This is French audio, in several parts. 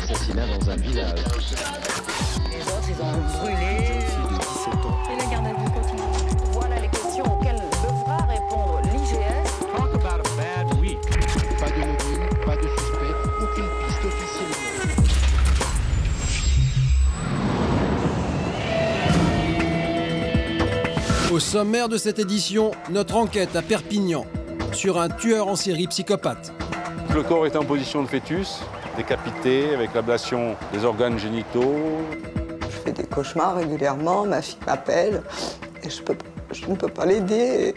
assassinat dans un village. Les autres, ils ont brûlé. De 17 ans. Et la garde à vue continue. Voilà les questions auxquelles devra répondre l'IGF. Talk about a bad week. Pas de mobile, pas de suspect, aucune piste officiellement. Au sommaire de cette édition, notre enquête à Perpignan sur un tueur en série psychopathe. Le corps était en position de fœtus, décapité, avec l'ablation des organes génitaux. Je fais des cauchemars régulièrement, ma fille m'appelle et je ne peux pas l'aider.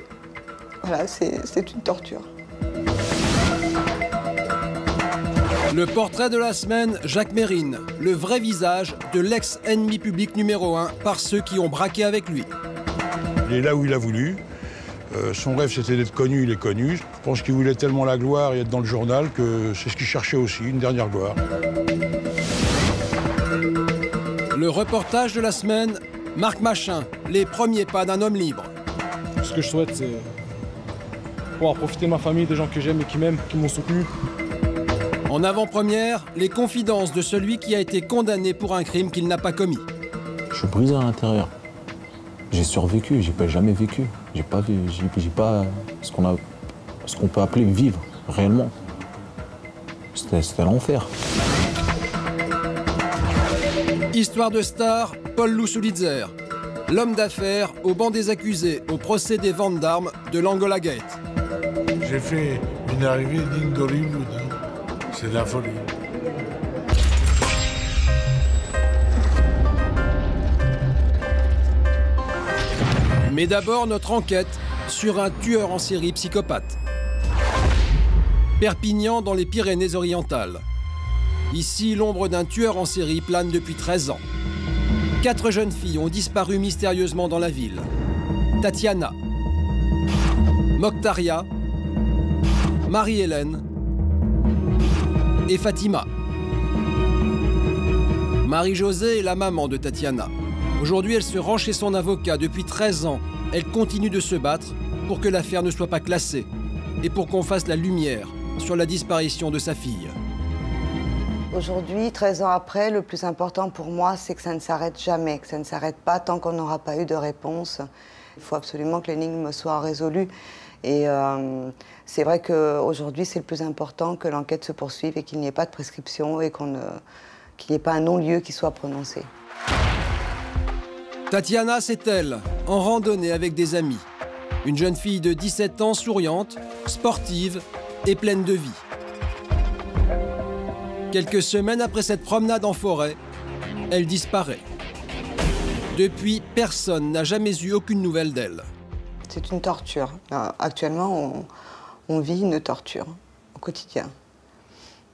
Voilà, c'est une torture. Le portrait de la semaine, Jacques Mérine, le vrai visage de l'ex-ennemi public numéro 1 par ceux qui ont braqué avec lui. Il est là où il a voulu. Son rêve, c'était d'être connu, il est connu. Je pense qu'il voulait tellement la gloire et être dans le journal que c'est ce qu'il cherchait aussi, une dernière gloire. Le reportage de la semaine, Marc Machin, les premiers pas d'un homme libre. Ce que je souhaite, c'est pouvoir profiter de ma famille, des gens que j'aime et qui m'aiment, qui m'ont soutenu. En avant-première, les confidences de celui qui a été condamné pour un crime qu'il n'a pas commis. Je suis brisé à l'intérieur. J'ai survécu, j'ai pas jamais vécu. J'ai pas ce qu'on peut appeler vivre réellement. C'était l'enfer. Histoire de star, Paul Lousoulitzer, l'homme d'affaires au banc des accusés au procès des ventes d'armes de l'Angola Gate. J'ai fait une arrivée digne d'Hollywood. C'est de la folie. Mais d'abord, notre enquête sur un tueur en série psychopathe. Perpignan dans les Pyrénées-Orientales. Ici, l'ombre d'un tueur en série plane depuis 13 ans. 4 jeunes filles ont disparu mystérieusement dans la ville. Tatiana, Mokhtaria, Marie-Hélène et Fatima. Marie-Josée est la maman de Tatiana. Aujourd'hui, elle se rend chez son avocat depuis 13 ans. Elle continue de se battre pour que l'affaire ne soit pas classée et pour qu'on fasse la lumière sur la disparition de sa fille. Aujourd'hui, 13 ans après, le plus important pour moi, c'est que ça ne s'arrête jamais, que ça ne s'arrête pas tant qu'on n'aura pas eu de réponse. Il faut absolument que l'énigme soit résolue. Et c'est vrai qu'aujourd'hui, c'est le plus important que l'enquête se poursuive et qu'il n'y ait pas de prescription et qu'il n'y ait pas un non-lieu qui soit prononcé. Tatiana, c'est elle, en randonnée avec des amis. Une jeune fille de 17 ans, souriante, sportive et pleine de vie. Quelques semaines après cette promenade en forêt, elle disparaît. Depuis, personne n'a jamais eu aucune nouvelle d'elle. C'est une torture. Actuellement, on vit une torture au quotidien.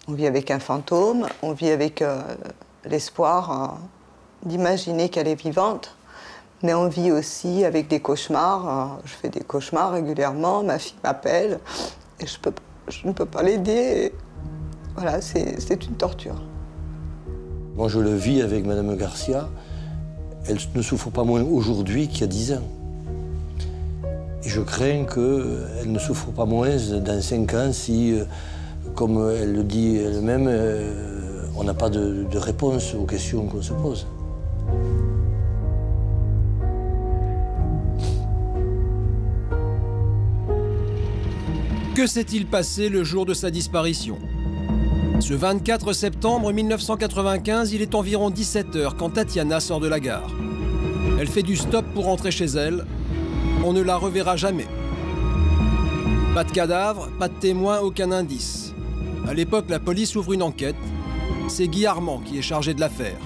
On vit avec un fantôme, on vit avec l'espoir d'imaginer qu'elle est vivante. Mais on vit aussi avec des cauchemars. Je fais des cauchemars régulièrement, ma fille m'appelle et je ne peux pas l'aider. Voilà, c'est une torture. Moi, je le vis avec Madame Garcia. Elle ne souffre pas moins aujourd'hui qu'il y a 10 ans. Et je crains qu'elle ne souffre pas moins dans 5 ans si, comme elle le dit elle-même, on n'a pas de réponse aux questions qu'on se pose. Que s'est-il passé le jour de sa disparition? Ce 24 septembre 1995, il est environ 17 h quand Tatiana sort de la gare. Elle fait du stop pour rentrer chez elle. On ne la reverra jamais. Pas de cadavre, pas de témoin, aucun indice. À l'époque, la police ouvre une enquête. C'est Guy Armand qui est chargé de l'affaire.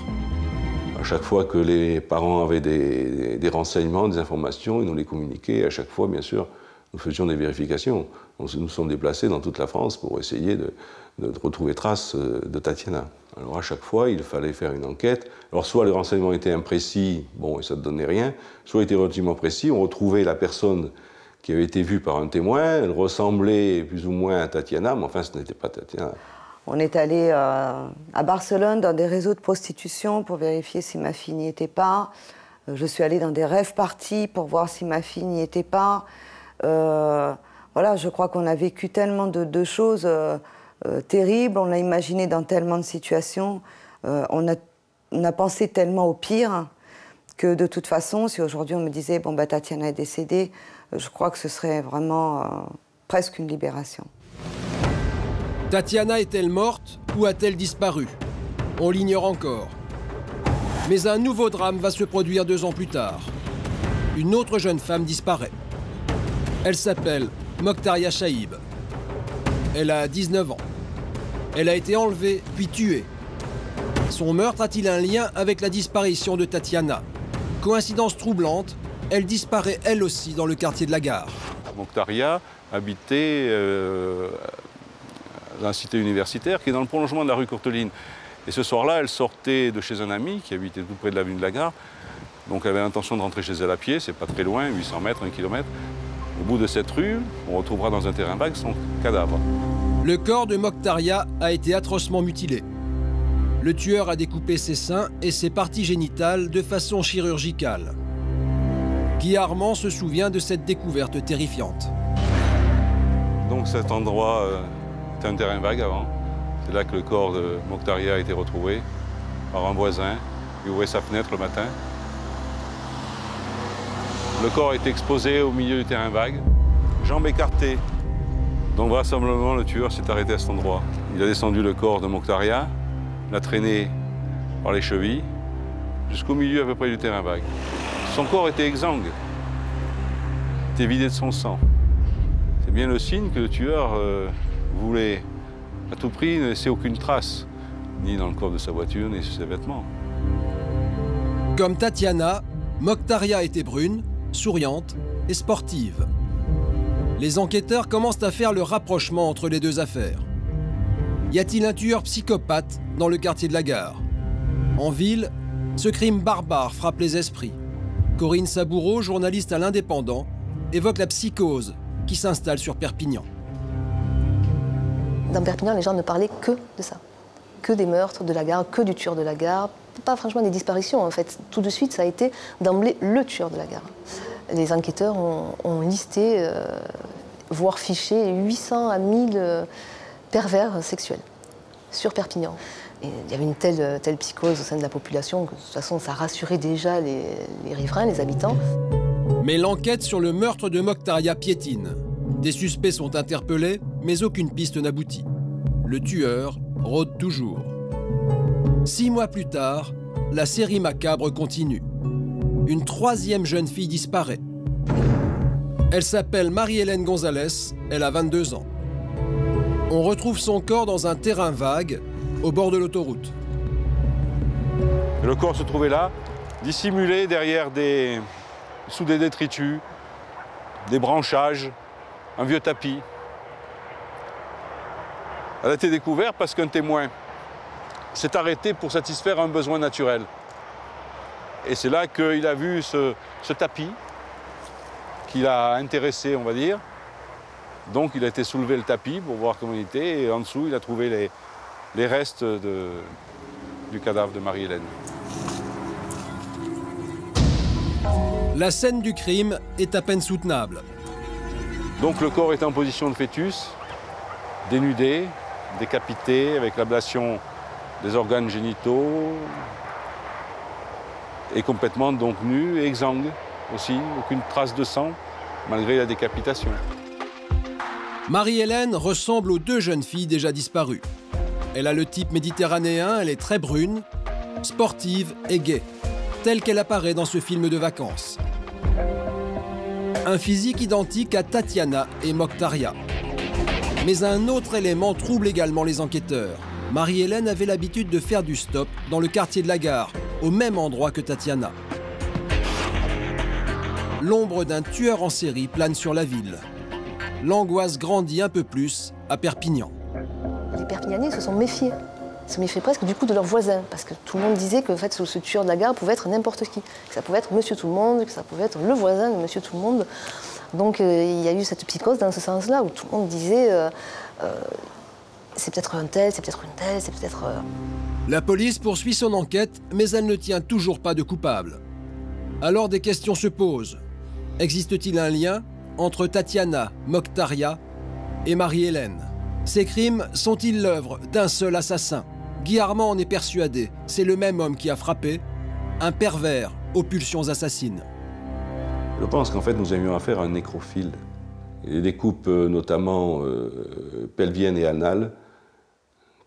À chaque fois que les parents avaient des renseignements, des informations, ils nous les communiquaient. À chaque fois, bien sûr, nous faisions des vérifications. Nous sommes déplacés dans toute la France pour essayer de retrouver trace de Tatiana. Alors à chaque fois, il fallait faire une enquête. Alors soit les renseignements étaient imprécis, bon, et ça ne donnait rien, soit ils étaient relativement précis, on retrouvait la personne qui avait été vue par un témoin, elle ressemblait plus ou moins à Tatiana, mais enfin ce n'était pas Tatiana. On est allé à Barcelone dans des réseaux de prostitution pour vérifier si ma fille n'y était pas. Je suis allée dans des rave parties pour voir si ma fille n'y était pas. Voilà, je crois qu'on a vécu tellement de choses terrible, on l'a imaginé dans tellement de situations, on a pensé tellement au pire que de toute façon, si aujourd'hui on me disait bon bah Tatiana est décédée, je crois que ce serait vraiment presque une libération. Tatiana est-elle morte ou a-t-elle disparu? On l'ignore encore. Mais un nouveau drame va se produire 2 ans plus tard. Une autre jeune femme disparaît. Elle s'appelle Mokhtaria Chaïb. Elle a 19 ans. Elle a été enlevée puis tuée. Son meurtre a-t-il un lien avec la disparition de Tatiana? Coïncidence troublante, elle disparaît elle aussi dans le quartier de la Gare. Mokhtaria habitait dans la cité universitaire qui est dans le prolongement de la rue Courteline. Et ce soir-là, elle sortait de chez un ami qui habitait tout près de l'avenue de la Gare. Donc elle avait l'intention de rentrer chez elle à pied, c'est pas très loin, 800 mètres, 1 kilomètre. Au bout de cette rue, on retrouvera dans un terrain vague son cadavre. Le corps de Mokhtaria a été atrocement mutilé. Le tueur a découpé ses seins et ses parties génitales de façon chirurgicale. Guy Armand se souvient de cette découverte terrifiante. Donc cet endroit était un terrain vague avant. C'est là que le corps de Mokhtaria a été retrouvé par un voisin qui ouvrait sa fenêtre le matin. Le corps est exposé au milieu du terrain vague, jambes écartées. Donc vraisemblablement, le tueur s'est arrêté à cet endroit. Il a descendu le corps de Mokhtaria, l'a traîné par les chevilles jusqu'au milieu à peu près du terrain vague. Son corps était exsangue, était vidé de son sang. C'est bien le signe que le tueur voulait à tout prix ne laisser aucune trace, ni dans le corps de sa voiture, ni sur ses vêtements. Comme Tatiana, Mokhtaria était brune, souriante et sportive. Les enquêteurs commencent à faire le rapprochement entre les 2 affaires. Y a-t-il un tueur psychopathe dans le quartier de la Gare? En ville, ce crime barbare frappe les esprits. Corinne Saboureau, journaliste à l'Indépendant, évoque la psychose qui s'installe sur Perpignan. Dans Perpignan, les gens ne parlaient que de ça. Que des meurtres de la Gare, que du tueur de la Gare. Pas franchement des disparitions, en fait. Tout de suite, ça a été d'emblée le tueur de la Gare. Les enquêteurs ont listé, voire fiché 800 à 1000 pervers sexuels sur Perpignan. Et il y avait une telle psychose au sein de la population que de toute façon, ça rassurait déjà les riverains, les habitants. Mais l'enquête sur le meurtre de Mokhtaria piétine. Des suspects sont interpellés, mais aucune piste n'aboutit. Le tueur rôde toujours. 6 mois plus tard, la série macabre continue. Une 3e jeune fille disparaît. Elle s'appelle Marie-Hélène Gonzalez, elle a 22 ans. On retrouve son corps dans un terrain vague, au bord de l'autoroute. Le corps se trouvait là, dissimulé derrière sous des détritus, des branchages, un vieux tapis. Elle a été découverte parce qu'un témoin s'est arrêté pour satisfaire un besoin naturel. Et c'est là qu'il a vu ce tapis qui l'a intéressé, on va dire. Donc il a été soulever le tapis pour voir comment il était, et en dessous il a trouvé les restes du cadavre de Marie-Hélène. La scène du crime est à peine soutenable. Donc le corps est en position de fœtus, dénudé, décapité, avec l'ablation des organes génitaux, et complètement donc nu et exsangue aussi, aucune trace de sang, malgré la décapitation. Marie-Hélène ressemble aux 2 jeunes filles déjà disparues. Elle a le type méditerranéen, elle est très brune, sportive et gaie, telle qu'elle apparaît dans ce film de vacances. Un physique identique à Tatiana et Mokhtaria. Mais un autre élément trouble également les enquêteurs. Marie-Hélène avait l'habitude de faire du stop dans le quartier de la Gare, au même endroit que Tatiana. L'ombre d'un tueur en série plane sur la ville. L'angoisse grandit un peu plus à Perpignan. Les Perpignanais se sont méfiés. Ils se méfiaient presque du coup de leurs voisins, parce que tout le monde disait que en fait, ce tueur de la Gare pouvait être n'importe qui. Que ça pouvait être Monsieur Tout le Monde, que ça pouvait être le voisin de Monsieur Tout le Monde. Donc il y a eu cette psychose dans ce sens-là, où tout le monde disait c'est peut-être un tel, c'est peut-être une telle, c'est peut-être... La police poursuit son enquête, mais elle ne tient toujours pas de coupable. Alors des questions se posent. Existe-t-il un lien entre Tatiana, Mokhtaria et Marie-Hélène? Ces crimes sont-ils l'œuvre d'un seul assassin? Guy Armand en est persuadé. C'est le même homme qui a frappé, un pervers aux pulsions assassines. Je pense qu'en fait, nous avions affaire à un nécrophile. Et des coupes, notamment pelviennes et anales,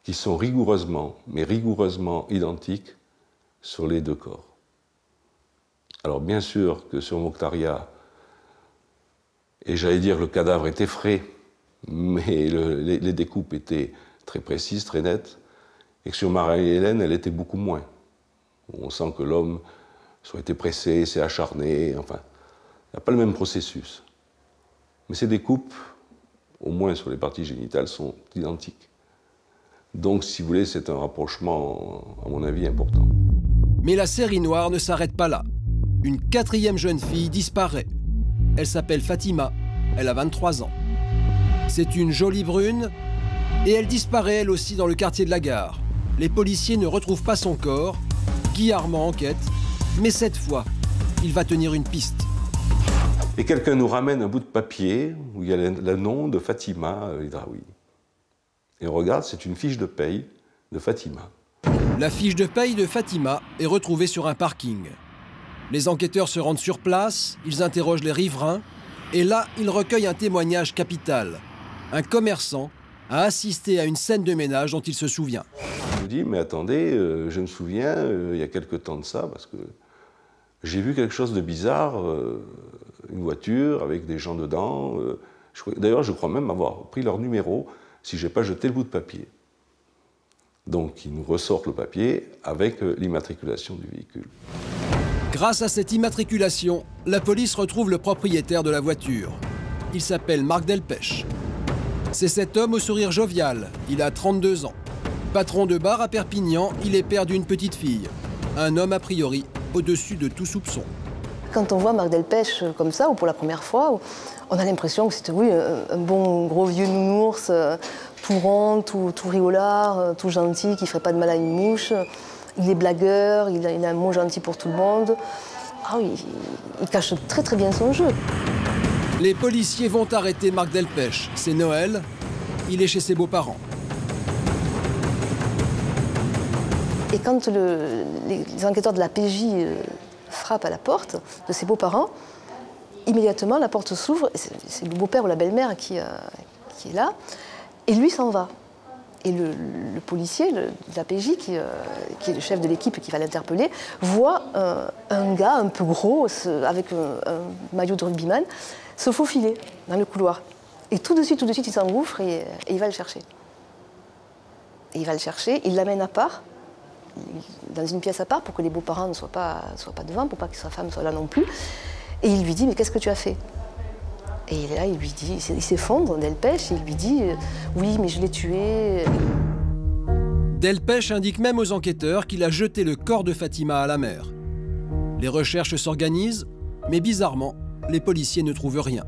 qui sont rigoureusement, mais rigoureusement identiques sur les deux corps. Alors bien sûr que sur Mokhtaria, et j'allais dire le cadavre était frais, mais les découpes étaient très précises, très nettes, et que sur Marie-Hélène, elle était beaucoup moins. On sent que l'homme soit été pressé, s'est acharné, enfin, il n'y a pas le même processus. Mais ces découpes, au moins sur les parties génitales, sont identiques. Donc, si vous voulez, c'est un rapprochement, à mon avis, important. Mais la série noire ne s'arrête pas là. Une quatrième jeune fille disparaît. Elle s'appelle Fatima, elle a 23 ans. C'est une jolie brune et elle disparaît elle aussi dans le quartier de la Gare. Les policiers ne retrouvent pas son corps. Guy Armand enquête, mais cette fois, il va tenir une piste. Et quelqu'un nous ramène un bout de papier où il y a le nom de Fatima Hidraoui. Et on regarde, c'est une fiche de paye de Fatima. La fiche de paye de Fatima est retrouvée sur un parking. Les enquêteurs se rendent sur place, ils interrogent les riverains, et là, ils recueillent un témoignage capital. Un commerçant a assisté à une scène de ménage dont il se souvient. Je me dis, mais attendez, je me souviens, il y a quelque temps de ça, parce que j'ai vu quelque chose de bizarre, une voiture avec des gens dedans. D'ailleurs, je crois même avoir pris leur numéro si je n'ai pas jeté le bout de papier. Donc, ils nous ressortent le papier avec l'immatriculation du véhicule. Grâce à cette immatriculation, la police retrouve le propriétaire de la voiture. Il s'appelle Marc Delpech. C'est cet homme au sourire jovial. Il a 32 ans. Patron de bar à Perpignan, il est père d'une petite fille. Un homme a priori au-dessus de tout soupçon. Quand on voit Marc Delpech comme ça, ou pour la première fois, on a l'impression que c'était, oui, un bon gros vieux nounours, tout rond, tout rigolard, tout gentil, qui ne ferait pas de mal à une mouche. Il est blagueur, il a un mot gentil pour tout le monde. Ah oui, il cache très très bien son jeu. Les policiers vont arrêter Marc Delpech. C'est Noël, il est chez ses beaux-parents. Et quand les enquêteurs de la PJ frappent à la porte de ses beaux-parents, immédiatement la porte s'ouvre, c'est le beau-père ou la belle-mère qui est là, et lui s'en va. Et le policier de la PJ, qui est le chef de l'équipe qui va l'interpeller, voit un gars un peu gros, avec un maillot de rugbyman, se faufiler dans le couloir. Et tout de suite, il s'engouffre et il va le chercher. Et il va le chercher, il l'amène à part, dans une pièce à part, pour que les beaux-parents ne soient pas devant, pour pas que sa femme soit là non plus. Et il lui dit, mais qu'est-ce que tu as fait ? Et là, il lui dit, il s'effondre, Delpech, et il lui dit, oui, mais je l'ai tué. Delpech indique même aux enquêteurs qu'il a jeté le corps de Fatima à la mer. Les recherches s'organisent, mais bizarrement, les policiers ne trouvent rien.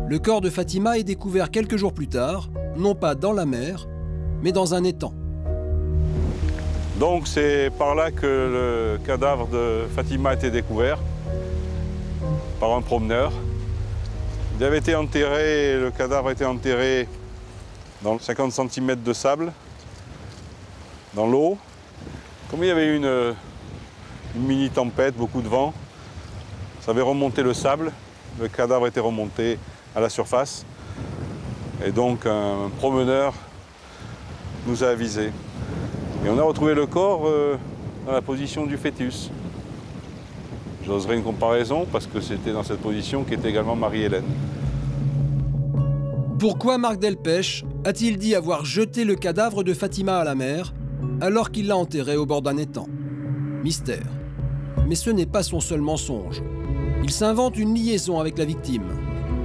Le corps de Fatima est découvert quelques jours plus tard, non pas dans la mer, mais dans un étang. Donc c'est par là que le cadavre de Fatima a été découvert, par un promeneur. Il avait été enterré, le cadavre a été enterré dans 50 cm de sable, dans l'eau. Comme il y avait eu une mini-tempête, beaucoup de vent, ça avait remonté le sable, le cadavre était remonté à la surface. Et donc un promeneur nous a avisés. Et on a retrouvé le corps dans la position du fœtus. J'oserais une comparaison parce que c'était dans cette position qu'était également Marie-Hélène. Pourquoi Marc Delpech a-t-il dit avoir jeté le cadavre de Fatima à la mer alors qu'il l'a enterré au bord d'un étang? Mystère. Mais ce n'est pas son seul mensonge. Il s'invente une liaison avec la victime.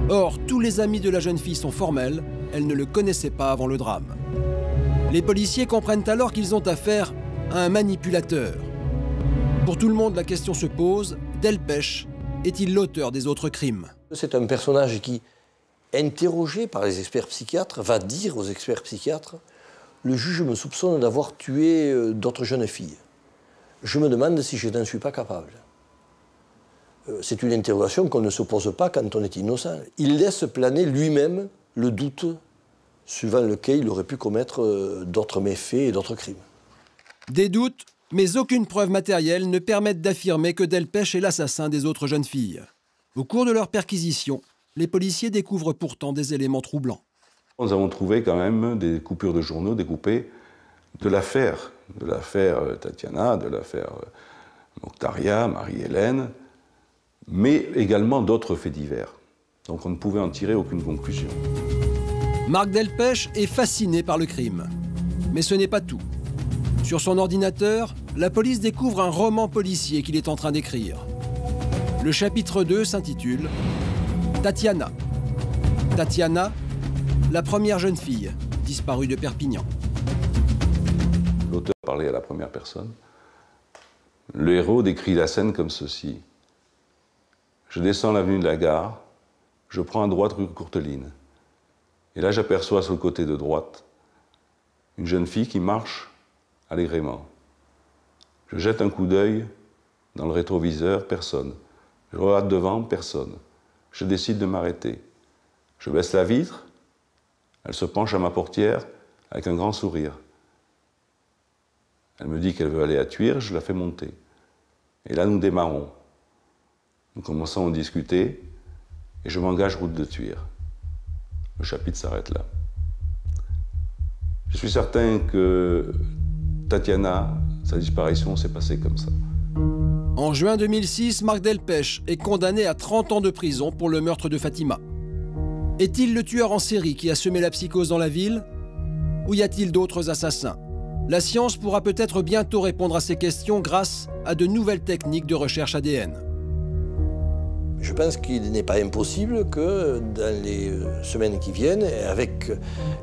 Or, tous les amis de la jeune fille sont formels, elle ne le connaissait pas avant le drame. Les policiers comprennent alors qu'ils ont affaire à un manipulateur. Pour tout le monde, la question se pose, Delpech est-il l'auteur des autres crimes? C'est un personnage qui, interrogé par les experts psychiatres, va dire aux experts psychiatres « Le juge me soupçonne d'avoir tué d'autres jeunes filles. Je me demande si je n'en suis pas capable. » C'est une interrogation qu'on ne se pose pas quand on est innocent. Il laisse planer lui-même le doute suivant lequel il aurait pu commettre d'autres méfaits et d'autres crimes. Des doutes, mais aucune preuve matérielle ne permettent d'affirmer que Delpech est l'assassin des autres jeunes filles. Au cours de leur perquisition, les policiers découvrent pourtant des éléments troublants. Nous avons trouvé quand même des coupures de journaux découpées de l'affaire Tatiana, de l'affaire Mokhtaria, Marie-Hélène, mais également d'autres faits divers. Donc on ne pouvait en tirer aucune conclusion. Marc Delpech est fasciné par le crime. Mais ce n'est pas tout. Sur son ordinateur, la police découvre un roman policier qu'il est en train d'écrire. Le chapitre 2 s'intitule « Tatiana ». Tatiana, la première jeune fille disparue de Perpignan. L'auteur parlait à la première personne. Le héros décrit la scène comme ceci. Je descends l'avenue de la Gare, je prends à droite rue Courteline. Et là, j'aperçois sur le côté de droite une jeune fille qui marche allégrément. Je jette un coup d'œil dans le rétroviseur, personne. Je regarde devant, personne. Je décide de m'arrêter. Je baisse la vitre, elle se penche à ma portière avec un grand sourire. Elle me dit qu'elle veut aller à Thuir, je la fais monter. Et là, nous démarrons. Nous commençons à discuter et je m'engage route de Thuir. Le chapitre s'arrête là. Je suis certain que Tatiana, sa disparition s'est passée comme ça. En juin 2006, Marc Delpech est condamné à 30 ans de prison pour le meurtre de Fatima. Est-il le tueur en série qui a semé la psychose dans la ville? Ou y a-t-il d'autres assassins? La science pourra peut-être bientôt répondre à ces questions grâce à de nouvelles techniques de recherche ADN. Je pense qu'il n'est pas impossible que dans les semaines qui viennent, avec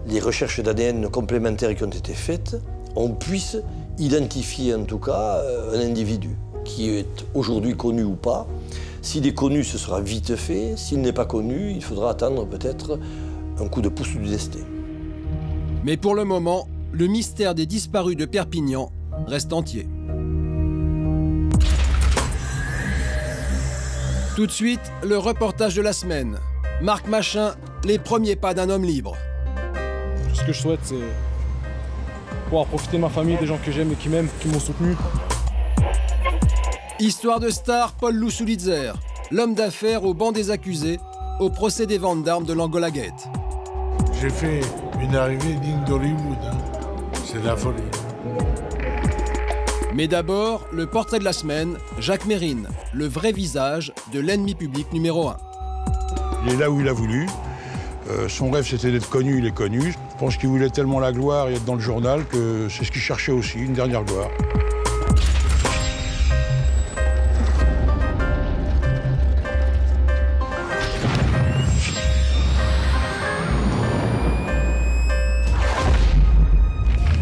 les recherches d'ADN complémentaires qui ont été faites, on puisse identifier en tout cas un individu qui est aujourd'hui connu ou pas. S'il est connu, ce sera vite fait. S'il n'est pas connu, il faudra attendre peut-être un coup de pouce du destin. Mais pour le moment, le mystère des disparus de Perpignan reste entier. Tout de suite, le reportage de la semaine. Marc Machin, les premiers pas d'un homme libre. Tout ce que je souhaite, c'est pouvoir profiter de ma famille, des gens que j'aime et qui m'aiment, qui m'ont soutenu. Histoire de star, Paul Lousoulitzer, l'homme d'affaires au banc des accusés, au procès des ventes d'armes de l'Angola Gate. J'ai fait une arrivée digne d'Hollywood. Hein. C'est la folie. Mais d'abord, le portrait de la semaine, Jacques Mérine, le vrai visage de l'ennemi public numéro 1. Il est là où il a voulu. Son rêve, c'était d'être connu, il est connu. Je pense qu'il voulait tellement la gloire et être dans le journal que c'est ce qu'il cherchait aussi, une dernière gloire.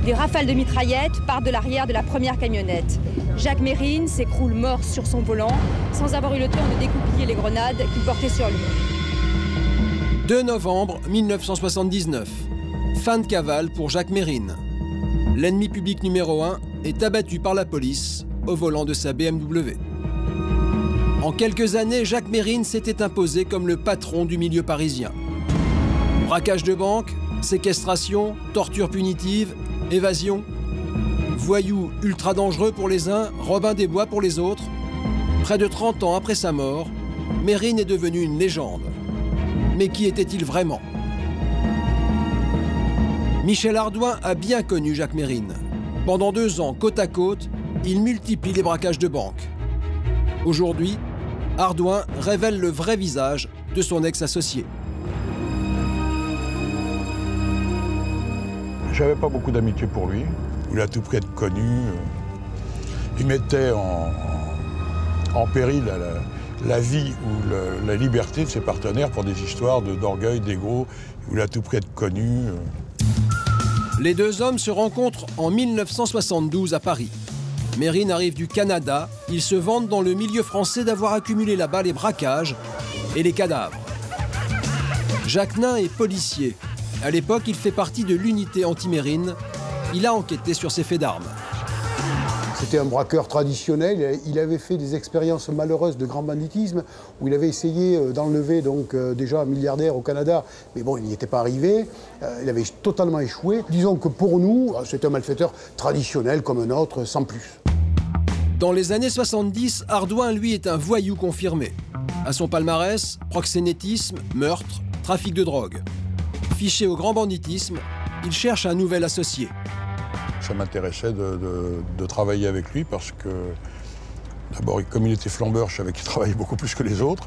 Des rafales de mitraillettes partent de l'arrière de la première camionnette. Jacques Mérine s'écroule mort sur son volant, sans avoir eu le temps de découpiller les grenades qu'il portait sur lui. 2 novembre 1979. Fin de cavale pour Jacques Mérine. L'ennemi public numéro 1 est abattu par la police au volant de sa BMW. En quelques années, Jacques Mérine s'était imposé comme le patron du milieu parisien. Braquage de banque, séquestration, torture punitive, évasion. Voyou ultra dangereux pour les uns, Robin des Bois pour les autres. Près de 30 ans après sa mort, Mérine est devenu une légende. Mais qui était-il vraiment? Michel Ardouin a bien connu Jacques Mérine. Pendant 2 ans, côte à côte, il multiplie les braquages de banque. Aujourd'hui, Ardouin révèle le vrai visage de son ex-associé. J'avais pas beaucoup d'amitié pour lui. Il voulait à tout prix être connu. Il mettait en péril la vie ou la liberté de ses partenaires pour des histoires d'orgueil, d'ego. Il voulait à tout prix être connu. Les 2 hommes se rencontrent en 1972 à Paris. Mérine arrive du Canada. Ils se vantent dans le milieu français d'avoir accumulé là-bas les braquages et les cadavres. Jacques Nain est policier. À l'époque, il fait partie de l'unité anti-Mérine. Il a enquêté sur ces faits d'armes. C'était un braqueur traditionnel. Il avait fait des expériences malheureuses de grand banditisme où il avait essayé d'enlever déjà un milliardaire au Canada. Mais bon, il n'y était pas arrivé. Il avait totalement échoué. Disons que pour nous, c'est un malfaiteur traditionnel comme un autre, sans plus. Dans les années 70, Hardouin, lui, est un voyou confirmé. À son palmarès, proxénétisme, meurtre, trafic de drogue. Fiché au grand banditisme, il cherche un nouvel associé. Ça m'intéressait de travailler avec lui parce que, d'abord, comme il était flambeur, je savais qu'il travaillait beaucoup plus que les autres.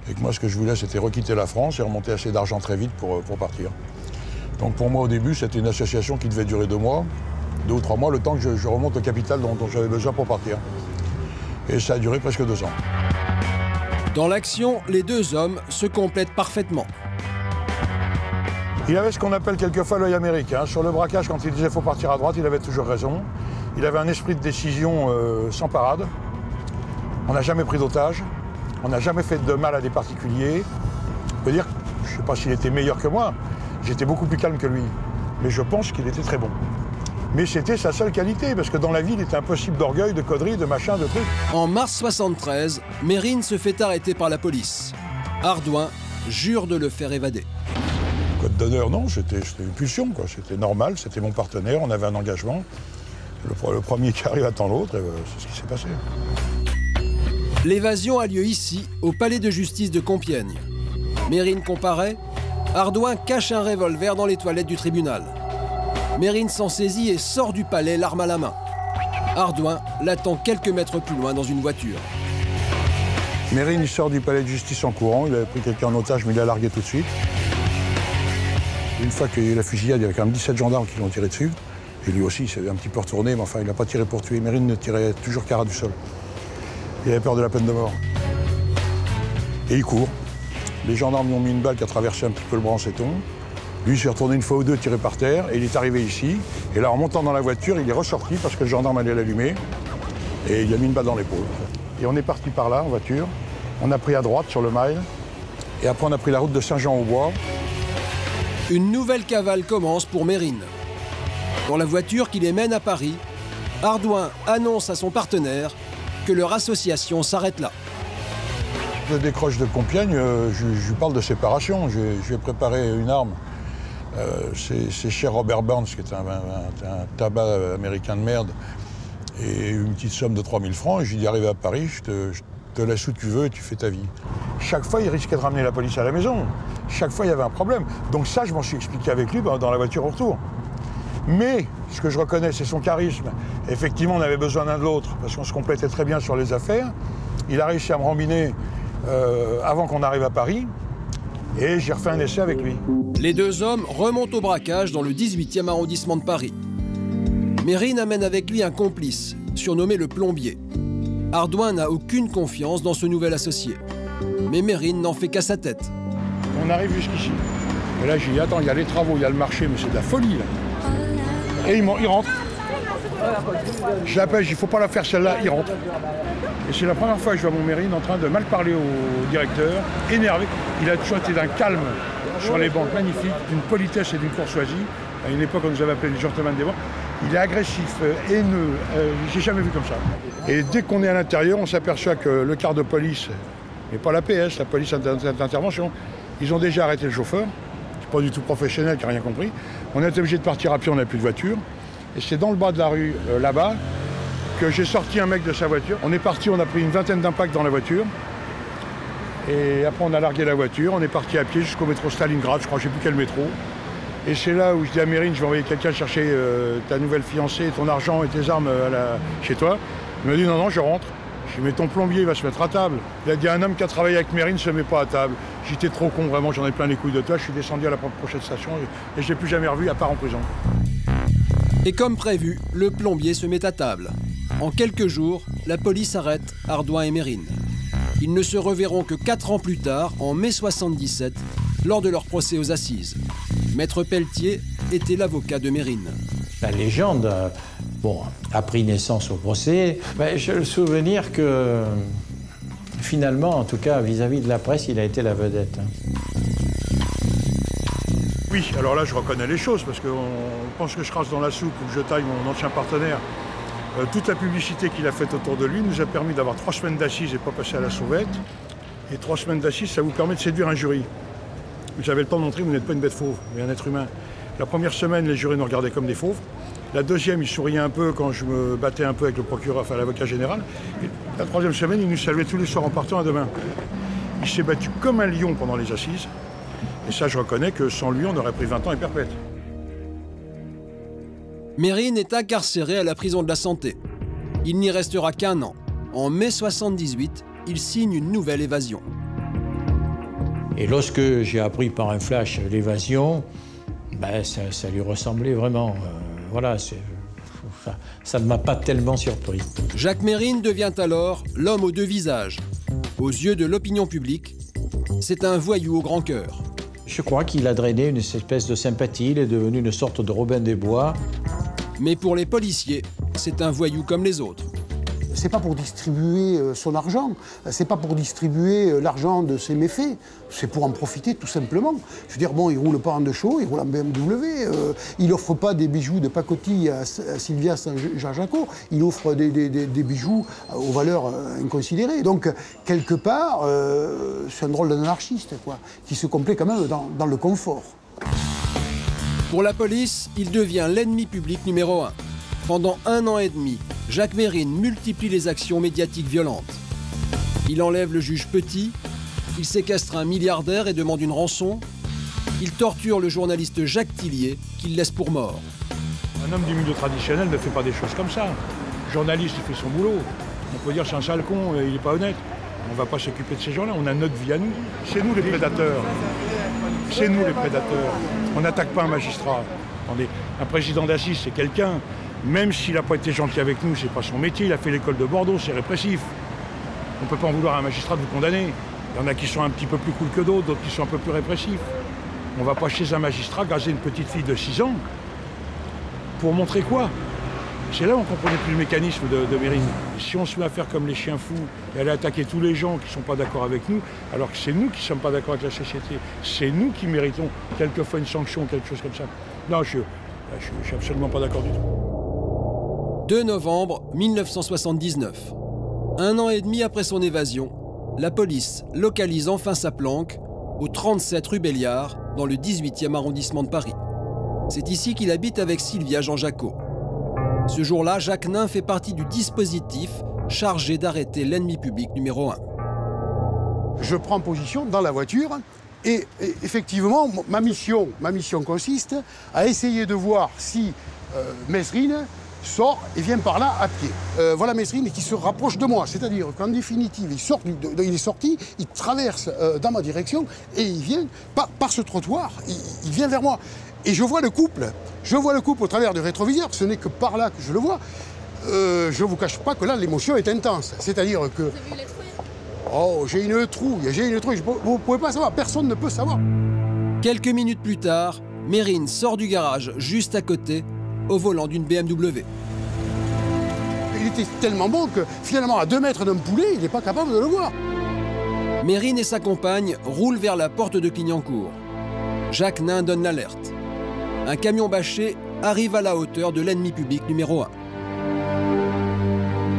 Et que moi, ce que je voulais, c'était requitter la France et remonter assez d'argent très vite pour partir. Donc pour moi, au début, c'était une association qui devait durer 2 mois, 2 ou 3 mois, le temps que je remonte au capital dont j'avais besoin pour partir. Et ça a duré presque 2 ans. Dans l'action, les deux hommes se complètent parfaitement. Il avait ce qu'on appelle quelquefois l'œil américain. Sur le braquage, quand il disait « faut partir à droite », il avait toujours raison. Il avait un esprit de décision sans parade. On n'a jamais pris d'otages. On n'a jamais fait de mal à des particuliers. On peut dire, je ne sais pas s'il était meilleur que moi, j'étais beaucoup plus calme que lui. Mais je pense qu'il était très bon. Mais c'était sa seule qualité, parce que dans la vie, il était impossible d'orgueil, de conneries, de machin, de trucs. En mars 73, Mérine se fait arrêter par la police. Hardouin jure de le faire évader. Code d'honneur, non, c'était une pulsion, quoi. C'était normal, c'était mon partenaire, on avait un engagement. Le premier qui arrive attend l'autre, et c'est ce qui s'est passé. L'évasion a lieu ici, au palais de justice de Compiègne. Mérine comparaît, Hardouin cache un revolver dans les toilettes du tribunal. Mérine s'en saisit et sort du palais, l'arme à la main. Hardouin l'attend quelques mètres plus loin dans une voiture. Mérine, il sort du palais de justice en courant. Il avait pris quelqu'un en otage, mais il l'a largué tout de suite. Une fois qu'il y a eu la fusillade, il y avait quand même 17 gendarmes qui l'ont tiré dessus. Et lui aussi, il s'est un petit peu retourné, mais enfin, il n'a pas tiré pour tuer. Mérine ne tirait toujours qu'à ras du sol. Il avait peur de la peine de mort. Et il court. Les gendarmes lui ont mis une balle qui a traversé un petit peu le branceton. Lui, il s'est retourné une fois ou deux, tiré par terre, et il est arrivé ici. Et là, en montant dans la voiture, il est ressorti parce que le gendarme allait l'allumer. Et il a mis une balle dans l'épaule. Et on est parti par là, en voiture. On a pris à droite, sur le Mail. Et après, on a pris la route de Saint-Jean-au-Bois. Une nouvelle cavale commence pour Mérine. Dans la voiture qui les mène à Paris, Hardouin annonce à son partenaire que leur association s'arrête là. Je décroche de Compiègne, je lui parle de séparation. Je lui ai préparé une arme. C'est chez Robert Burns, qui est un tabac américain de merde, et une petite somme de 3000 francs. Et je lui dis, arrivé à Paris, je te laisse où tu veux et tu fais ta vie. Chaque fois, il risquait de ramener la police à la maison. Chaque fois, il y avait un problème. Donc ça, je m'en suis expliqué avec lui dans la voiture au retour. Mais ce que je reconnais, c'est son charisme. Effectivement, on avait besoin l'un de l'autre, parce qu'on se complétait très bien sur les affaires. Il a réussi à me rembiner avant qu'on arrive à Paris. Et j'ai refait un essai avec lui. Les deux hommes remontent au braquage dans le 18e arrondissement de Paris. Mérine amène avec lui un complice, surnommé le plombier. Hardouin n'a aucune confiance dans ce nouvel associé. Mais Mérine n'en fait qu'à sa tête. On arrive jusqu'ici. Et là, j'ai dit, attends, il y a les travaux, il y a le marché, mais c'est de la folie, là. Et il rentre. Je l'appelle, il ne faut pas la faire celle-là, il rentre. Et c'est la première fois que je vois mon Mérine en train de mal parler au directeur, énervé. Il a toujours été d'un calme sur les bancs magnifiques, d'une politesse et d'une courtoisie. À une époque, on nous avait appelé les gentlemen des bancs. Il est agressif, haineux, j'ai jamais vu comme ça. Et dès qu'on est à l'intérieur, on s'aperçoit que le quart de police, mais pas la PS, la police d'intervention, ils ont déjà arrêté le chauffeur. C'est pas du tout professionnel, qui n'a rien compris. On est obligé de partir à pied, on n'a plus de voiture. Et c'est dans le bas de la rue, là-bas, que j'ai sorti un mec de sa voiture. On est parti, on a pris une vingtaine d'impacts dans la voiture. Et après, on a largué la voiture. On est parti à pied jusqu'au métro Stalingrad, je crois, je ne sais plus quel métro. Et c'est là où je dis à Mérine, je vais envoyer quelqu'un chercher ta nouvelle fiancée, ton argent et tes armes chez toi. Il m'a dit, non, non, je rentre. Je dis, mais ton plombier, il va se mettre à table. Il a dit, un homme qui a travaillé avec Mérine ne se met pas à table. J'étais trop con, vraiment, j'en ai plein les couilles de toi. Je suis descendu à la prochaine station et je ne l'ai plus jamais revu, à part en prison. Et comme prévu, le plombier se met à table. En quelques jours, la police arrête Hardouin et Mérine. Ils ne se reverront que 4 ans plus tard, en mai 77, lors de leur procès aux assises. Maître Pelletier était l'avocat de Mérine. La légende a pris naissance au procès. J'ai le souvenir que, finalement, en tout cas, vis-à-vis de la presse, il a été la vedette. Oui, alors là, je reconnais les choses, parce qu'on pense que je crache dans la soupe ou que je taille mon ancien partenaire. Toute la publicité qu'il a faite autour de lui nous a permis d'avoir 3 semaines d'assises et pas passer à la sauvette. Et 3 semaines d'assises, ça vous permet de séduire un jury. J'avais le temps de montrer que vous n'êtes pas une bête fauve, mais un être humain. La première semaine, les jurys nous regardaient comme des fauves. La deuxième, ils souriaient un peu quand je me battais un peu avec le procureur, enfin l'avocat général. Et la 3e semaine, ils nous saluaient tous les soirs en partant à demain. Il s'est battu comme un lion pendant les assises. Et ça, je reconnais que sans lui, on aurait pris 20 ans et perpète. Mérine est incarcéré à la prison de la Santé. Il n'y restera qu'1 an. En mai 78, il signe une nouvelle évasion. Et lorsque j'ai appris par un flash l'évasion, ben ça lui ressemblait vraiment. Voilà, ça ne m'a pas tellement surpris. Jacques Mérine devient alors l'homme aux 2 visages. Aux yeux de l'opinion publique, c'est un voyou au grand cœur. Je crois qu'il a drainé une espèce de sympathie, il est devenu une sorte de Robin des Bois. Mais pour les policiers, c'est un voyou comme les autres. C'est pas pour distribuer son argent, c'est pas pour distribuer l'argent de ses méfaits, c'est pour en profiter tout simplement. Je veux dire, bon, il roule pas en 2 chevaux, il roule en BMW, il offre pas des bijoux de pacotille à Sylvia Jean-Jacques, il offre des bijoux aux valeurs inconsidérées. Donc, quelque part, c'est un drôle d'anarchiste, quoi, qui se complaît quand même dans le confort. Pour la police, il devient l'ennemi public numéro 1. Pendant 1 an et demi, Jacques Mérine multiplie les actions médiatiques violentes. Il enlève le juge Petit, il séquestre un milliardaire et demande une rançon, il torture le journaliste Jacques Tillier, qu'il laisse pour mort. Un homme du milieu traditionnel ne fait pas des choses comme ça. Le journaliste, il fait son boulot. On peut dire c'est un sale con, il n'est pas honnête. On ne va pas s'occuper de ces gens-là, on a notre vie à nous. C'est nous les prédateurs. C'est nous les prédateurs. On n'attaque pas un magistrat. Attendez, un président d'assises, c'est quelqu'un. Même s'il n'a pas été gentil avec nous, c'est pas son métier, il a fait l'école de Bordeaux, c'est répressif. On ne peut pas en vouloir à un magistrat de vous condamner. Il y en a qui sont un petit peu plus cool que d'autres, d'autres qui sont un peu plus répressifs. On ne va pas chez un magistrat gazer une petite fille de 6 ans pour montrer quoi? C'est là où on ne comprenait plus le mécanisme de Mérine. Si on se met à faire comme les chiens fous et aller attaquer tous les gens qui ne sont pas d'accord avec nous, alors que c'est nous qui ne sommes pas d'accord avec la société, c'est nous qui méritons quelquefois une sanction ou quelque chose comme ça. Non, je suis absolument pas d'accord du tout. 2 novembre 1979. 1 an et demi après son évasion, la police localise enfin sa planque au 37 rue Béliard, dans le 18e arrondissement de Paris. C'est ici qu'il habite avec Sylvia Jean-Jacques. Ce jour-là, Jacques Nain fait partie du dispositif chargé d'arrêter l'ennemi public numéro 1. Je prends position dans la voiture et effectivement, ma mission consiste à essayer de voir si Mesrine sort et vient par là à pied. Voilà Mesrine qui se rapproche de moi, c'est-à-dire qu'en définitive, il est sorti, il traverse dans ma direction et il vient par ce trottoir, il vient vers moi. Et je vois le couple au travers du rétroviseur, ce n'est que par là que je le vois. Je ne vous cache pas que là, l'émotion est intense, c'est-à-dire que... Vous avez vu la trouille ? Oh, j'ai une trouille, vous ne pouvez pas savoir, personne ne peut savoir. Quelques minutes plus tard, Mérine sort du garage juste à côté, au volant d'une BMW. Il était tellement bon que finalement, à 2 mètres d'un poulet, il n'est pas capable de le voir. Mérine et sa compagne roulent vers la porte de Clignancourt. Jacques Nain donne l'alerte. Un camion bâché arrive à la hauteur de l'ennemi public numéro 1.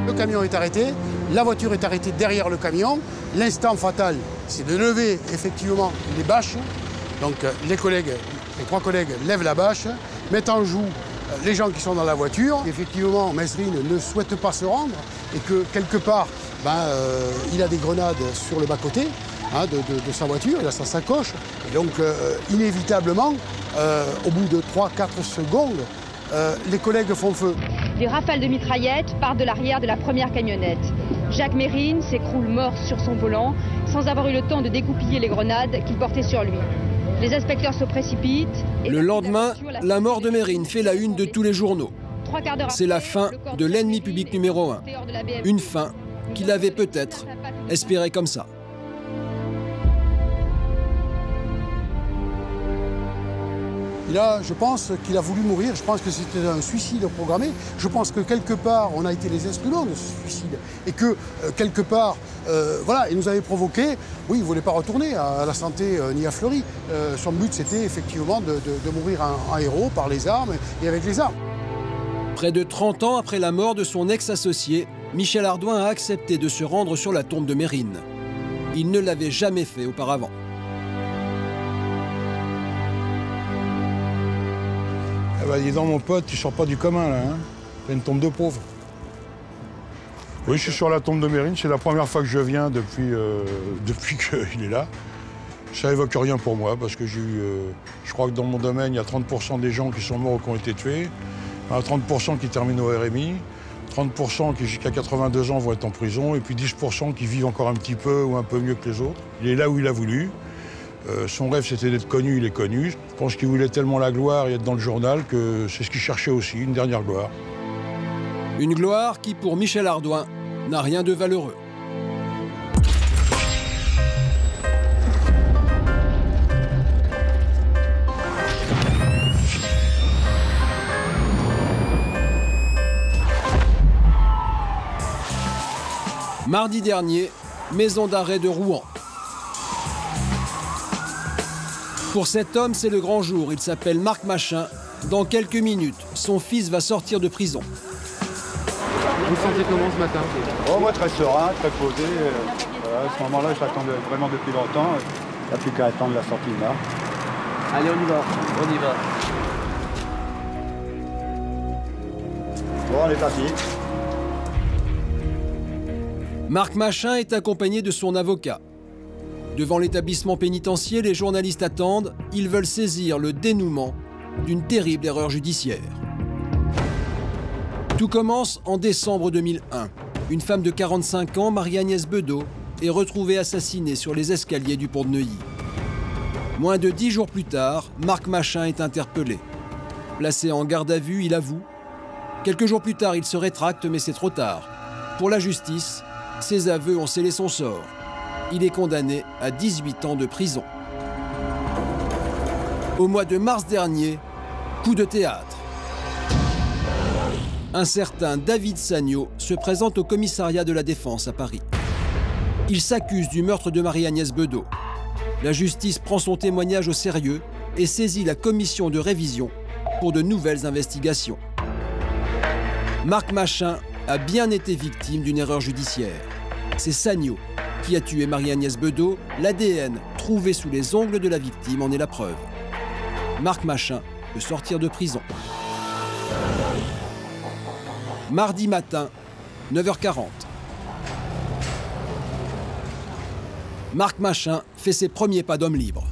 Le camion est arrêté, la voiture est arrêtée derrière le camion. L'instant fatal, c'est de lever effectivement les bâches. Donc les 3 collègues lèvent la bâche, mettent en joue les gens qui sont dans la voiture. Effectivement, Mesrine ne souhaite pas se rendre et que quelque part, il a des grenades sur le bas-côté de sa voiture, il a sa sacoche. Et donc, inévitablement, au bout de 3-4 secondes, les collègues font feu. Des rafales de mitraillettes partent de l'arrière de la première camionnette. Jacques Mérine s'écroule mort sur son volant, sans avoir eu le temps de dégoupiller les grenades qu'il portait sur lui. Les inspecteurs se précipitent. Le lendemain, la mort de Mérine fait la une de tous les journaux. C'est la fin de l'ennemi public numéro 1. Une fin qu'il avait peut-être espérée comme ça. Là, je pense qu'il a voulu mourir, je pense que c'était un suicide programmé. Je pense que quelque part, on a été les instruments de ce suicide. Et que quelque part, il nous avait provoqué, oui, il ne voulait pas retourner à la Santé ni à Fleury. Son but, c'était effectivement de mourir en héros par les armes et avec les armes. Près de 30 ans après la mort de son ex-associé, Michel Ardouin a accepté de se rendre sur la tombe de Mérine. Il ne l'avait jamais fait auparavant. Eh ben, dis donc, mon pote, tu sors pas du commun, là. Hein, c'est une tombe de pauvre. Oui, je suis sur la tombe de Mérine. C'est la première fois que je viens depuis qu'il est là. Ça évoque rien pour moi, parce que j'ai eu... je crois que dans mon domaine, il y a 30% des gens qui sont morts ou qui ont été tués. Il y en a 30% qui terminent au RMI. 30% qui, jusqu'à 82 ans, vont être en prison. Et puis 10% qui vivent encore un petit peu ou un peu mieux que les autres. Il est là où il a voulu. Son rêve, c'était d'être connu, il est connu. Je pense qu'il voulait tellement la gloire et être dans le journal que c'est ce qu'il cherchait aussi, une dernière gloire. Une gloire qui, pour Michel Ardouin, n'a rien de valeureux. Mardi dernier, maison d'arrêt de Rouen. Pour cet homme, c'est le grand jour. Il s'appelle Marc Machin. Dans quelques minutes, son fils va sortir de prison. Vous vous sentez comment ce matin? Oh, moi, très serein, très posé. À ce moment-là, je l'attendais vraiment depuis longtemps. Il n'y a plus qu'à attendre la sortie de Marc. Allez, on y va. On y va. Bon, on est parti. Marc Machin est accompagné de son avocat. Devant l'établissement pénitentiaire, les journalistes attendent. Ils veulent saisir le dénouement d'une terrible erreur judiciaire. Tout commence en décembre 2001. Une femme de 45 ans, Marie-Agnès Bedeau, est retrouvée assassinée sur les escaliers du pont de Neuilly. Moins de 10 jours plus tard, Marc Machin est interpellé. Placé en garde à vue, il avoue. Quelques jours plus tard, il se rétracte, mais c'est trop tard. Pour la justice, ses aveux ont scellé son sort. Il est condamné à 18 ans de prison. Au mois de mars dernier, coup de théâtre. Un certain David Sagnaud se présente au commissariat de la Défense à Paris. Il s'accuse du meurtre de Marie-Agnès Bedeau. La justice prend son témoignage au sérieux et saisit la commission de révision pour de nouvelles investigations. Marc Machin a bien été victime d'une erreur judiciaire. C'est Sagnaud qui a tué Marie-Agnès Bedeau. L'ADN trouvé sous les ongles de la victime en est la preuve. Marc Machin peut sortir de prison. Mardi matin, 9h40. Marc Machin fait ses premiers pas d'homme libre.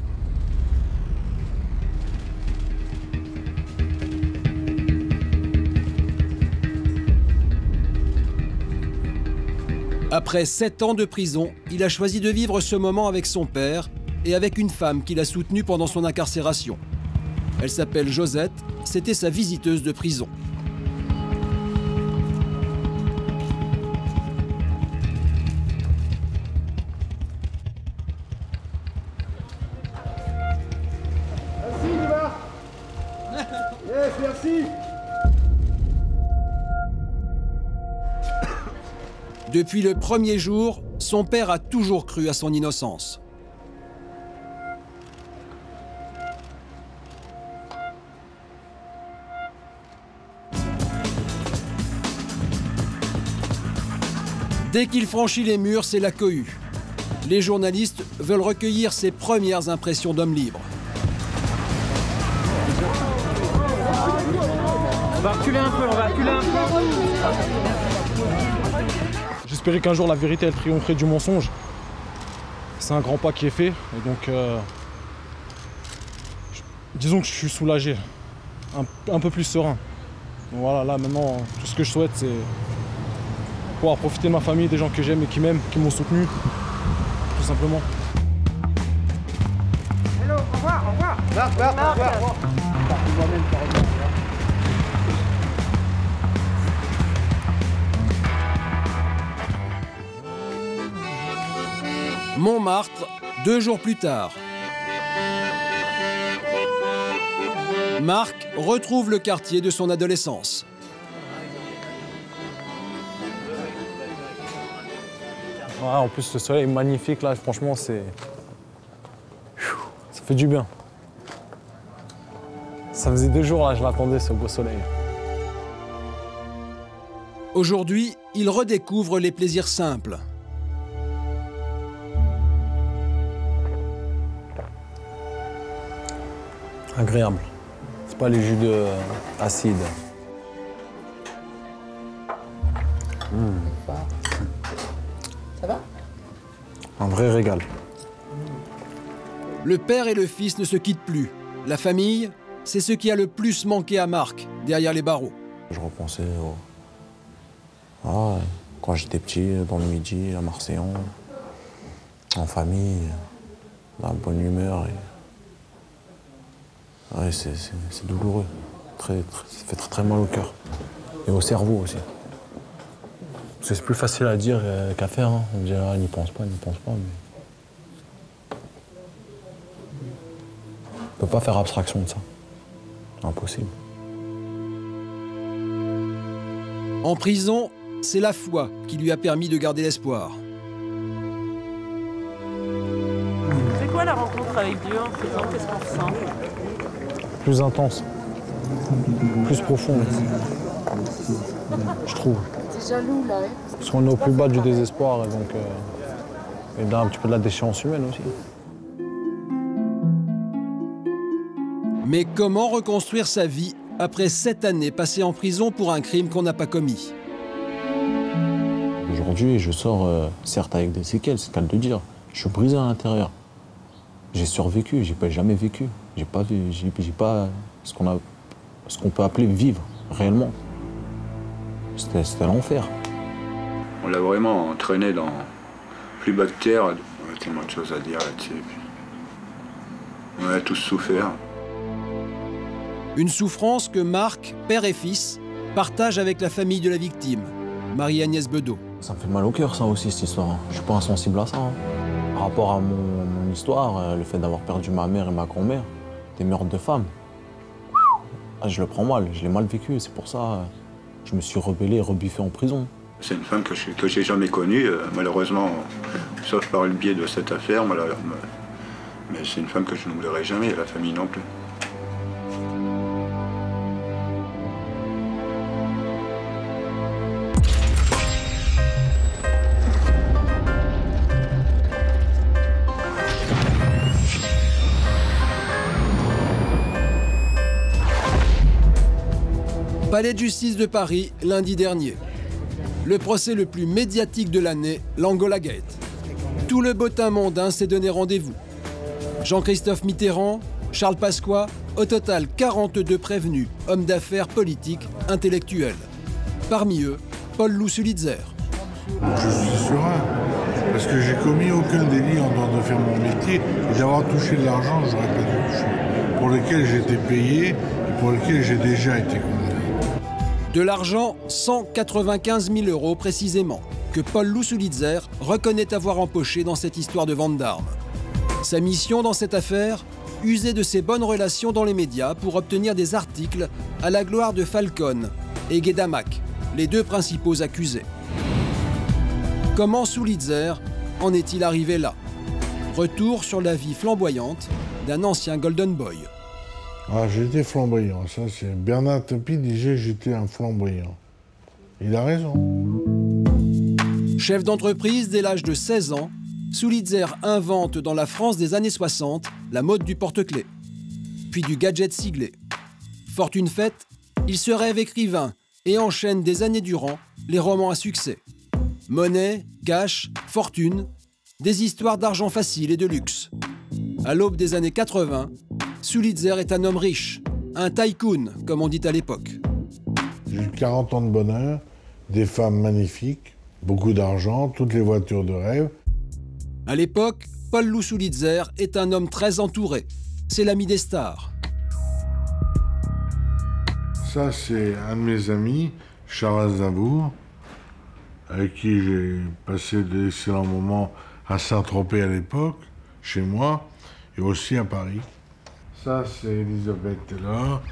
Après 7 ans de prison, il a choisi de vivre ce moment avec son père et avec une femme qu'il a soutenue pendant son incarcération. Elle s'appelle Josette, c'était sa visiteuse de prison. Merci, Niva. Yes, merci. Depuis le premier jour, son père a toujours cru à son innocence. Dès qu'il franchit les murs, c'est la cohue. Les journalistes veulent recueillir ses premières impressions d'homme libre. On va reculer un peu, on va reculer un peu. J'espérais qu'un jour la vérité elle triompherait du mensonge. C'est un grand pas qui est fait. Et donc, disons que je suis soulagé, un peu plus serein. Donc voilà, là maintenant, tout ce que je souhaite, c'est pouvoir profiter de ma famille, des gens que j'aime et qui m'aiment, qui m'ont soutenu, tout simplement. Hello, au revoir, au revoir. Au revoir. Montmartre, 2 jours plus tard. Marc retrouve le quartier de son adolescence. Ah, en plus, le soleil est magnifique, là, franchement, c'est... Ça fait du bien. Ça faisait 2 jours, là, je l'attendais, ce beau soleil. Aujourd'hui, il redécouvre les plaisirs simples. Agréable. C'est pas les jus acides. Ça va? Un vrai régal. Le père et le fils ne se quittent plus. La famille, c'est ce qui a le plus manqué à Marc, derrière les barreaux. Je repensais quand j'étais petit, dans le midi, à Marseillan, en famille, dans la bonne humeur. Ouais, c'est douloureux. Ça fait très mal au cœur. Et au cerveau aussi. C'est plus facile à dire qu'à faire. Hein. On me dit, ah, n'y pense pas, mais... On ne peut pas faire abstraction de ça. Impossible. En prison, c'est la foi qui lui a permis de garder l'espoir. C'est quoi la rencontre avec Dieu en prison? Qu'est-ce qu'on ressent? Plus intense, plus profonde, je trouve. T'es jaloux là, hein? Parce qu'on est au plus bas du désespoir et donc et d'un un petit peu de la déchéance humaine aussi. Mais comment reconstruire sa vie après 7 années passées en prison pour un crime qu'on n'a pas commis? Aujourd'hui, je sors, certes avec des séquelles, c'est le cas de le dire. Je suis brisé à l'intérieur. J'ai survécu, j'ai jamais vécu. J'ai pas ce qu'on peut appeler vivre, réellement. C'était l'enfer. On l'a vraiment entraîné dans plus bas que terre. On a tellement de choses à dire là-dessus. On a tous souffert. Une souffrance que Marc, père et fils, partagent avec la famille de la victime, Marie-Agnès Bedeau. Ça me fait mal au cœur, ça aussi, cette histoire. Hein. Je suis pas insensible à ça. Hein. Par rapport à mon histoire, le fait d'avoir perdu ma mère et ma grand-mère, des meurtres de femmes, je le prends mal, je l'ai mal vécu. C'est pour ça que je me suis rebellé et rebiffé en prison. C'est une femme que j'ai jamais connue, malheureusement, sauf par le biais de cette affaire. Mais c'est une femme que je n'oublierai jamais, et la famille non plus. Palais de justice de Paris, lundi dernier. Le procès le plus médiatique de l'année, l'Angola Gate. Tout le bottin mondain s'est donné rendez-vous. Jean-Christophe Mitterrand, Charles Pasqua, au total 42 prévenus, hommes d'affaires, politiques, intellectuels. Parmi eux, Paul Lousulitzer. Je suis serein, parce que j'ai commis aucun délit en dehors de faire mon métier et d'avoir touché de l'argent que j'aurais pas dû toucher, pour lequel j'ai été payé et pour lequel j'ai déjà été condamné. De l'argent, 195 000 € précisément, que Paul Lousulitzer reconnaît avoir empoché dans cette histoire de vente d'armes. Sa mission dans cette affaire, user de ses bonnes relations dans les médias pour obtenir des articles à la gloire de Falcon et Guédamac, les deux principaux accusés. Comment Sulitzer en est-il arrivé là? Retour sur la vie flamboyante d'un ancien Golden Boy. Ah, j'étais flamboyant, ça c'est... Bernard Tapie disait j'étais un flamboyant. Il a raison. Chef d'entreprise dès l'âge de 16 ans, Sulitzer invente dans la France des années 60 la mode du porte-clés, puis du gadget siglé. Fortune faite, il se rêve écrivain et enchaîne des années durant les romans à succès. Monnaie, cash, fortune, des histoires d'argent facile et de luxe. À l'aube des années 80, Sulitzer est un homme riche, un tycoon, comme on dit à l'époque. J'ai eu 40 ans de bonheur, des femmes magnifiques, beaucoup d'argent, toutes les voitures de rêve. À l'époque, Paul Lousulitzer est un homme très entouré. C'est l'ami des stars. Ça, c'est un de mes amis, Charles Aznavour, avec qui j'ai passé d'excellents moments à Saint-Tropez à l'époque, chez moi, et aussi à Paris. Ça, c'est Elisabeth Taylor,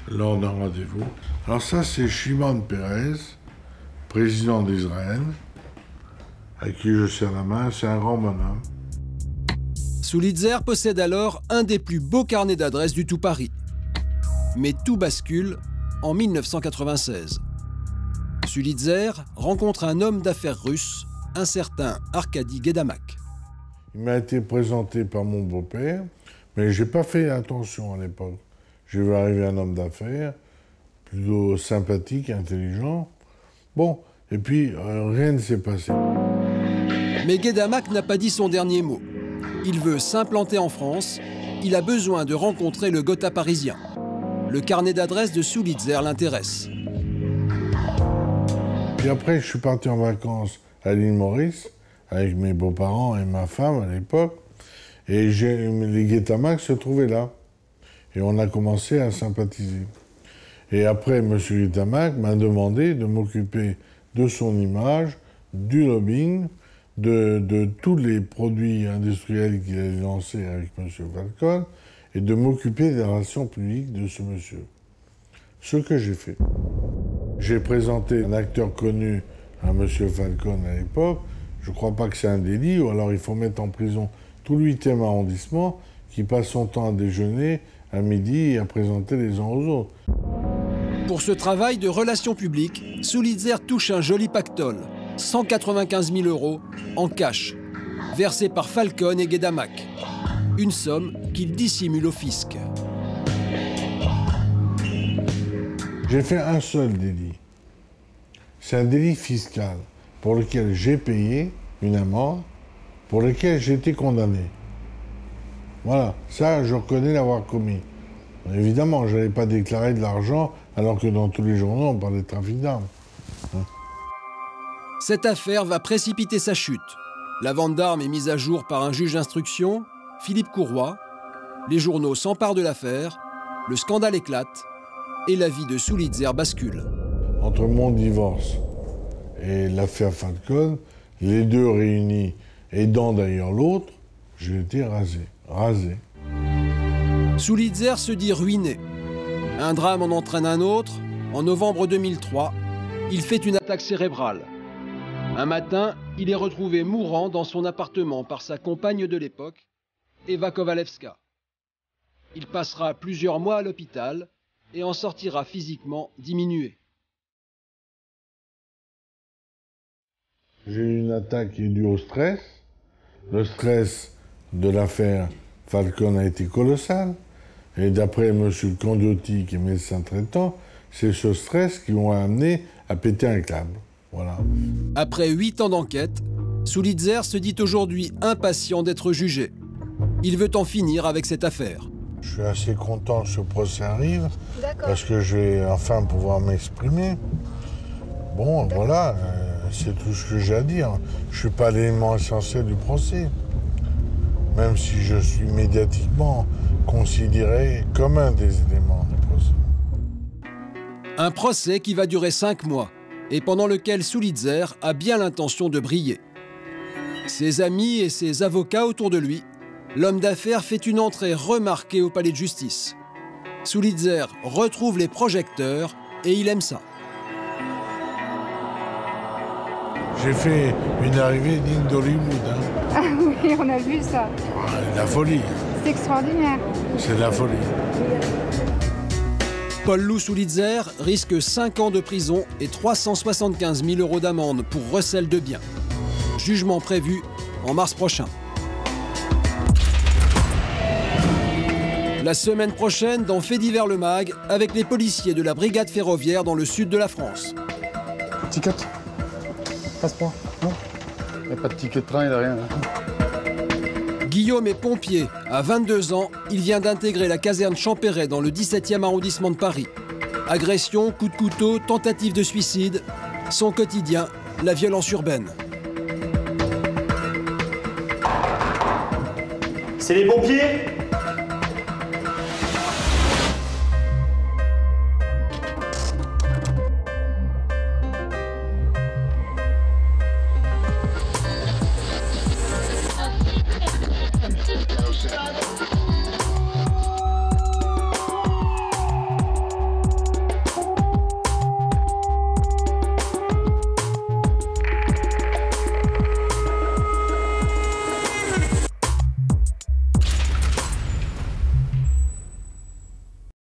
lors d'un rendez-vous. Alors ça, c'est Shimon Peres, président d'Israël, avec qui je serre la main. C'est un grand bonhomme. Sulitzer possède alors un des plus beaux carnets d'adresses du tout Paris. Mais tout bascule en 1996. Sulitzer rencontre un homme d'affaires russe, un certain Arkady Guedamak. Il m'a été présenté par mon beau-père, mais je n'ai pas fait attention à l'époque. J'ai vu arriver un homme d'affaires, plutôt sympathique, intelligent. Bon, et puis rien ne s'est passé. Mais Guedamak n'a pas dit son dernier mot. Il veut s'implanter en France, il a besoin de rencontrer le Gotha parisien. Le carnet d'adresses de Sulitzer l'intéresse. Puis après, je suis parti en vacances à l'île Maurice, avec mes beaux-parents et ma femme à l'époque, et les Guedamak se trouvaient là. Et on a commencé à sympathiser. Et après, M. Guedamak m'a demandé de m'occuper de son image, du lobbying, de tous les produits industriels qu'il allait lancer avec M. Falcon, et de m'occuper des relations publiques de ce monsieur. Ce que j'ai fait. J'ai présenté un acteur connu à M. Falcon à l'époque. Je ne crois pas que c'est un délit, ou alors il faut mettre en prison tout le 8e arrondissement qui passe son temps à déjeuner à midi et à présenter les uns aux autres. Pour ce travail de relations publiques, Sulitzer touche un joli pactole, 195 000 € en cash, versé par Falcon et Guedamak. Une somme qu'il dissimule au fisc. J'ai fait un seul délit. C'est un délit fiscal pour lequel j'ai payé une amende, pour lequel j'ai été condamné. Voilà, ça, je reconnais l'avoir commis. Évidemment, je n'avais pas déclaré de l'argent, alors que dans tous les journaux, on parlait de trafic d'armes. Cette affaire va précipiter sa chute. La vente d'armes est mise à jour par un juge d'instruction, Philippe Courroy. Les journaux s'emparent de l'affaire, le scandale éclate et la vie de Sulitzer bascule. Entre mon divorce et l'affaire Falcon, les deux réunis, aidant d'ailleurs l'autre, j'ai été rasé. Sulitzer se dit ruiné. Un drame en entraîne un autre. En novembre 2003, il fait une attaque cérébrale. Un matin, il est retrouvé mourant dans son appartement par sa compagne de l'époque, Eva Kovalevska. Il passera plusieurs mois à l'hôpital et en sortira physiquement diminué. J'ai eu une attaque qui est due au stress. Le stress de l'affaire Falcon a été colossal. Et d'après M. Condiotti, qui est médecin traitant, c'est ce stress qui m'a amené à péter un câble. Voilà. Après 8 ans d'enquête, Sulitzer se dit aujourd'hui impatient d'être jugé. Il veut en finir avec cette affaire. Je suis assez content que ce procès arrive, parce que je vais enfin pouvoir m'exprimer. Bon, voilà, c'est tout ce que j'ai à dire. Je ne suis pas l'élément essentiel du procès, même si je suis médiatiquement considéré comme un des éléments du procès. Un procès qui va durer 5 mois et pendant lequel Sulitzer a bien l'intention de briller. Ses amis et ses avocats autour de lui, l'homme d'affaires fait une entrée remarquée au palais de justice. Sulitzer retrouve les projecteurs et il aime ça. J'ai fait une arrivée digne d'Hollywood. Ah oui, on a vu ça. C'est la folie. C'est extraordinaire. C'est la folie. Paul-Loup Sulitzer risque 5 ans de prison et 375 000 € d'amende pour recel de biens. Jugement prévu en mars prochain. La semaine prochaine, dans Fait divers le Mag, avec les policiers de la brigade ferroviaire dans le sud de la France. Ticket. Passeport. Non. Il n'y a pas de ticket de train, il n'y a rien. Là. Guillaume est pompier. À 22 ans, il vient d'intégrer la caserne Champéret dans le 17e arrondissement de Paris. Agression, coup de couteau, tentative de suicide. Son quotidien, la violence urbaine. C'est les pompiers ?